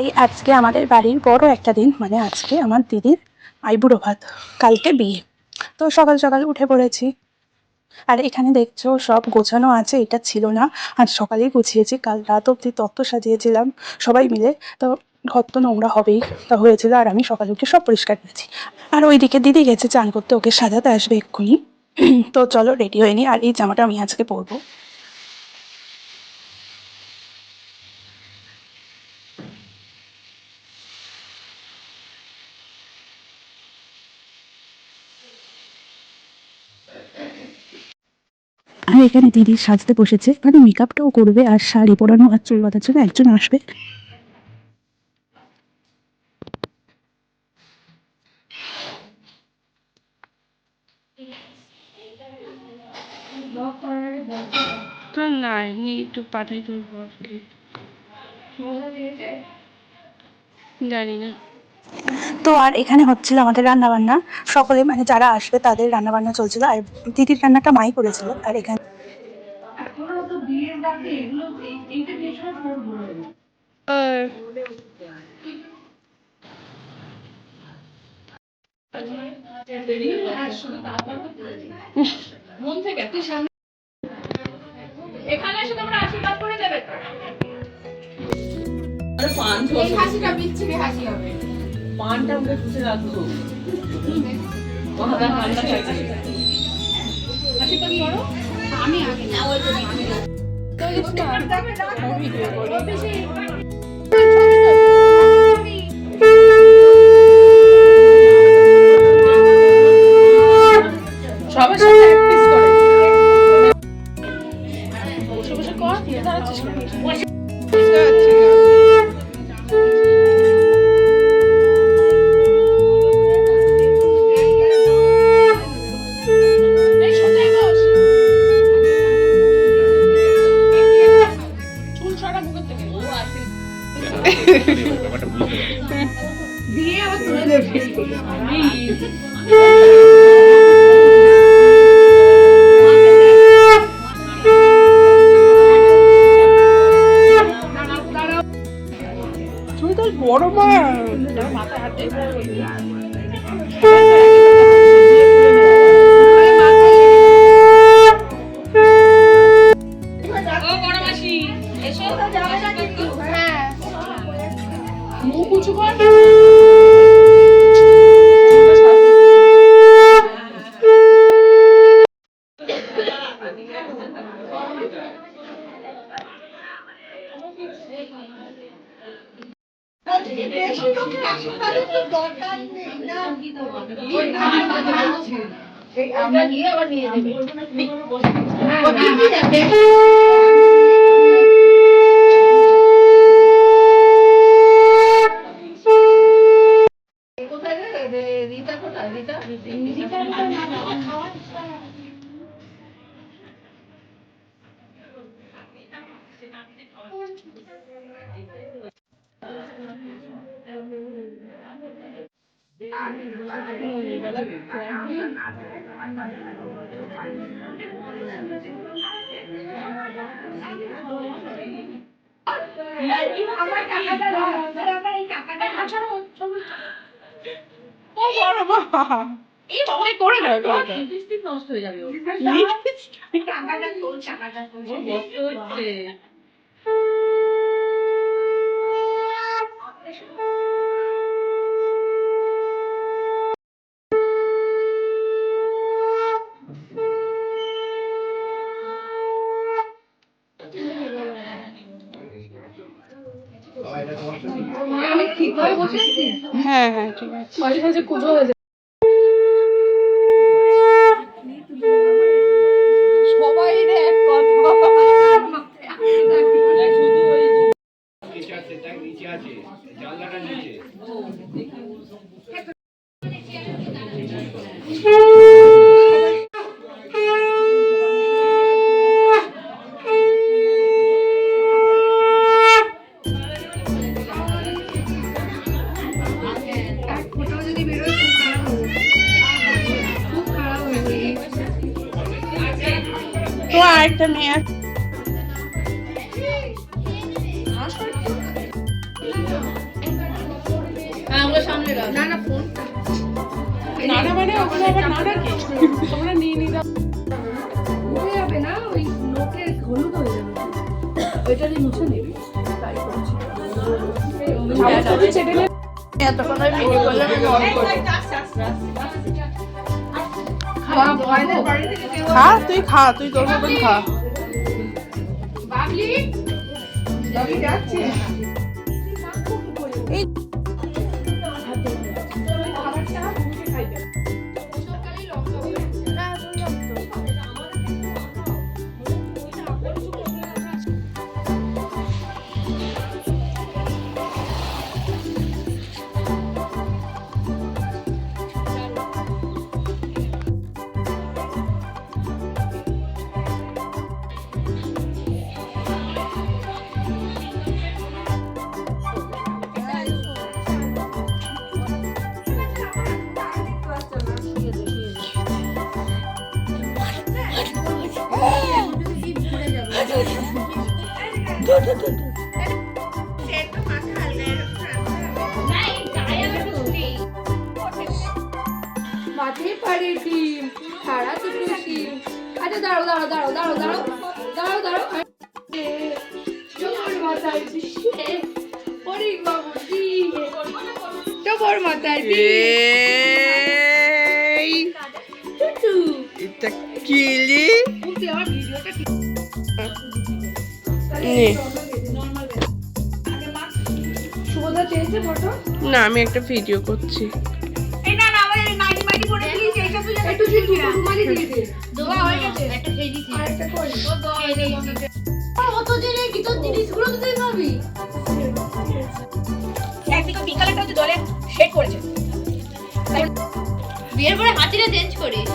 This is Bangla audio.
তাই আজকে আমাদের বাড়ির বড় একটা দিন, মানে আজকে আমার দিদির আইবুড়ো ভাত, কালকে বিয়ে। তো সকাল সকাল উঠে পড়েছি। আর এখানে দেখছো সব গোছানো আছে, এটা ছিল না, আজ সকালেই গুছিয়েছি। কাল রাত অব্দি তত্ত্ব সাজিয়েছিলাম সবাই মিলে, তো ঘর তো নোংরা হবেই, তা হয়েছিল। আর আমি সকালে উঠে সব পরিষ্কার করেছি। আর ওইদিকে দিদি গেছে চান করতে, ওকে সাজাতে আসবে এক্ষুনি। তো চলো রেডি হয়ে নি। আর এই জামাটা আমি আজকে পরবো। আর এখানে দিদি সাজতে বসেছে, মানে মেকআপটাও করবে আর শাড়ি পরানো আর চুল বাঁধার জন্য একজন আসবে। তো নাই একটু পাঠাই তোর বরকে, জানি না। তো আর এখানে হচ্ছিল আমাদের রান্না বান্না, সকলে মানে যারা আসবে তাদের রান্না বান্না চলছিল। আর দিদির রান্নাটা মাই করেছিল। আর এখানে মন থেকে এখানে এসে তোমরা আশীর্বাদ করে দেবে। এই হাসিটা বিচ্ছিরি হাসি হবে। পানটা মুখে পুষে রাখছো। আশীর্বাদ করো। আমি আগে না, ওই তো ভিডিও। সবার সাথে প্র্যাকটিস করে। বসে বসে কর, দিয়ে দাঁড়াচ্ছিস কেন? দিয়ে আবার তুলে দেবে। তুই তো বড় মা, মাথায় হাত দিয়ে মুখ উঁচু কর। আমরা গিয়ে আবার নিয়ে দেবে। রিতা কোথায়? রিতা আমার টাকাটা দাও, আমার এই টাকাটা ছাড়ো। ও বড় মা, এই বাবা করে না, লিপস্টিক নষ্ট হয়ে যাবে। ওর টাকাটা তোল, টাকাটা তোল, নষ্ট হচ্ছে। আমি ঠিকভাবে বসে আছি? হ্যাঁ হ্যাঁ ঠিক আছে। মাঝে মাঝে কুজো হয়ে যায়। সবাই রে এক কথা। শুধু ওই নিচে আছে, তাই নিচে আছে, জানলাটা নিচে। তো আরেকটা মেয়ে না না ফোন নানা মানে ওখানে আবার নানা কি তোমরা নিয়ে নিয়ে উঠে যাবে না, ওই নোটের হলুদ হয়ে যাবে। ওইটা দিয়ে মুছে নিবি, তাই করছি। এতক্ষণ আমি ভিডিও করলাম, আমি অন করি। খা তুই খা, তুই তোর মতন খা। বাবলি যাবি যাচ্ছে এই মাঠে পারে টিম, সারা দুটো টিম। আচ্ছা দাঁড়াও দাঁড়াও দাঁড়াও দাঁড়াও দাঁড়াও দাঁড়াও দাঁড়াও জোর মাথায় বিশ্বে পরি বাবু দিয়ে জোর মাথায় দিয়ে টুটু এটা কিলি ওকে আমার ভিডিওটা কি নে শুভদা চেয়েছে ফটো। না আমি একটা ভিডিও করছি। এই না না আমার নাইটি মাইটি পরে প্লিজ এইটা তুই একটু দিন রুমালি দিয়ে দে। দোয়া হয়ে গেছে, একটা খেয়ে দিছি আর একটা কই ও দোয়া হয়ে গেছে। কত জেনে কি তোর জিনিসগুলো তো তুই পাবি। একদিকে বিকালে একটা দলে শেড করেছে, বিয়ের পরে হাতিটা চেঞ্জ করিস।